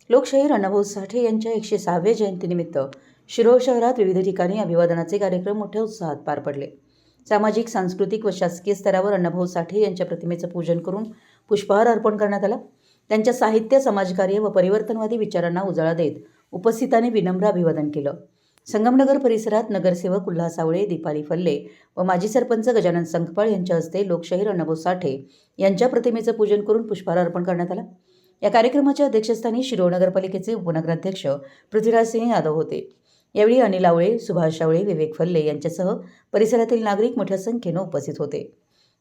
लोकशाहीर अण्णाभाऊ साठे यांच्या 106व्या जयंतीनिमित्त शिरोळ शहरात विविध ठिकाणी अभिवादनाचे कार्यक्रम मोठ्या उत्साहात पार पडले. सामाजिक, सांस्कृतिक व शासकीय स्तरावर अण्णाभाऊ साठे यांच्या प्रतिमेचं पूजन करून पुष्पहार अर्पण करण्यात आला. त्यांच्या साहित्य, समाजकार्य व परिवर्तनवादी विचारांना उजाळा देत उपस्थितांनी विनम्र अभिवादन केलं. संगमनगर परिसरात नगरसेवक उल्हास सावळे, दीपाली फल्ले व माजी सरपंच गजानन संकपाळ यांच्या हस्ते लोकशाहीर अण्णाभाऊ साठे यांच्या प्रतिमेचं पूजन करून पुष्पहार अर्पण करण्यात आला. या कार्यक्रमाच्या अध्यक्षस्थानी शिरोळ नगरपालिकेचे उपनगराध्यक्ष पृथ्वीराज सिंह यादव होते. यावेळी अनिल आवळे, सुभाष सावळे, विवेक फल्ले यांच्यासह परिसरातील नागरिक मोठ्या संख्येनं उपस्थित होते.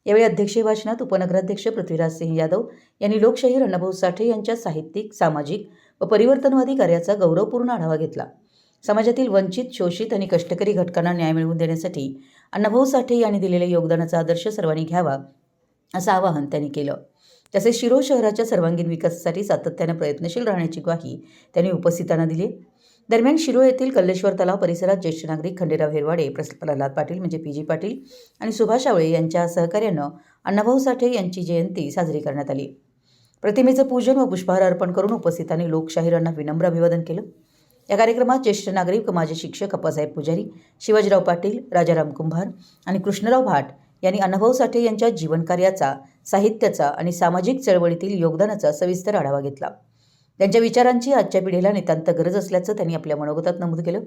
यावेळी अध्यक्षीय भाषणात उपनगराध्यक्ष पृथ्वीराज सिंह यादव यांनी लोकशाहीर अण्णाभाऊ साठे यांच्या साहित्यिक, सामाजिक व परिवर्तनवादी कार्याचा गौरवपूर्ण आढावा घेतला. समाजातील वंचित, शोषित आणि कष्टकरी घटकांना न्याय मिळवून देण्यासाठी अण्णाभाऊ साठे यांनी दिलेल्या योगदानाचा आदर्श सर्वांनी घ्यावा असं आवाहन त्यांनी केलं. तसेच शिरोळ शहराच्या सर्वांगीण विकासासाठी सातत्याने प्रयत्नशील राहण्याची ग्वाही त्यांनी उपस्थितांना दिली. दरम्यान शिरोळ येथील कल्लेश्वर तलाव परिसरात ज्येष्ठ नागरिक खंडेराव हिरवाडे, प्रल्हाद पाटील म्हणजे पी.जी. पाटील आणि सुभाष सावळे यांच्या सहकार्यानं अण्णाभाऊ साठे यांची जयंती साजरी करण्यात आली. प्रतिमेचं पूजन व पुष्पहार अर्पण करून उपस्थितांनी लोकशाहीरांना विनम्र अभिवादन केलं. या कार्यक्रमात ज्येष्ठ नागरिक व माजी शिक्षक अप्पासाहेब पुजारी, शिवाजीराव पाटील, राजाराम कुंभार आणि कृष्णराव भाट यांनी अण्णाभाऊ साठे यांच्या जीवनकार्याचा, साहित्याचा आणि सामाजिक चळवळीतील योगदानाचा सविस्तर आढावा घेतला. त्यांच्या विचारांची आजच्या पिढीला नितांत गरज असल्याचं त्यांनी आपल्या मनोगतात नमूद केलं.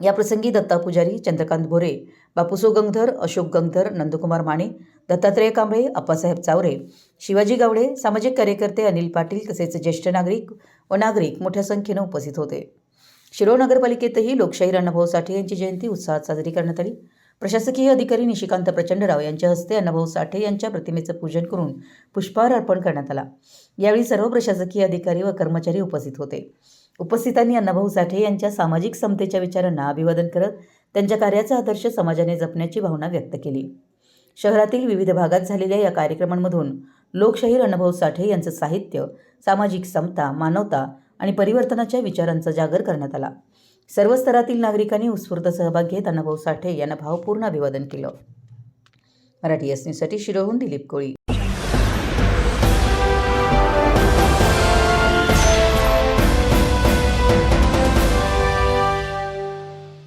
याप्रसंगी दत्ता पुजारी, चंद्रकांत भोरे, बापूसो गंगधर, अशोक गंगधर, नंदकुमार माने, दत्तात्रय कांबळे, अप्पासाहेब चावरे, शिवाजी गावडे, सामाजिक कार्यकर्ते अनिल पाटील तसेच ज्येष्ठ नागरिक व नागरिक मोठ्या संख्येनं उपस्थित होते. शिरोळ नगरपालिकेतही लोकशाहीर अण्णाभाऊ साठे यांची जयंती उत्साहात साजरी करण्यात आली. प्रशासकीय अधिकारी निशिकांत प्रचंडराव यांच्या हस्ते अण्णाभाऊ साठे यांच्या प्रतिमेचं पूजन करून पुष्पहार अर्पण करण्यात आला. यावेळी सर्व प्रशासकीय अधिकारी व कर्मचारी उपस्थित होते. उपस्थितांनी अण्णाभाऊ साठे यांच्या सामाजिक समतेच्या विचारांना अभिवादन करत त्यांच्या कार्याचा आदर्श समाजाने जपण्याची भावना व्यक्त केली. शहरातील विविध भागात झालेल्या या कार्यक्रमांमधून लोकशाहीर अण्णाभाऊ साठे यांचं साहित्य, सामाजिक समता, मानवता आणि परिवर्तनाच्या विचारांचा जागर करण्यात आला. सर्व स्तरातील नागरिकांनी उत्स्फूर्त सहभाग घेत अण्णाभाऊ साठे यांना भावपूर्ण अभिवादन केलं. मराठी एस न्यूजसाठी शिरोळहून दिलीप कोळी.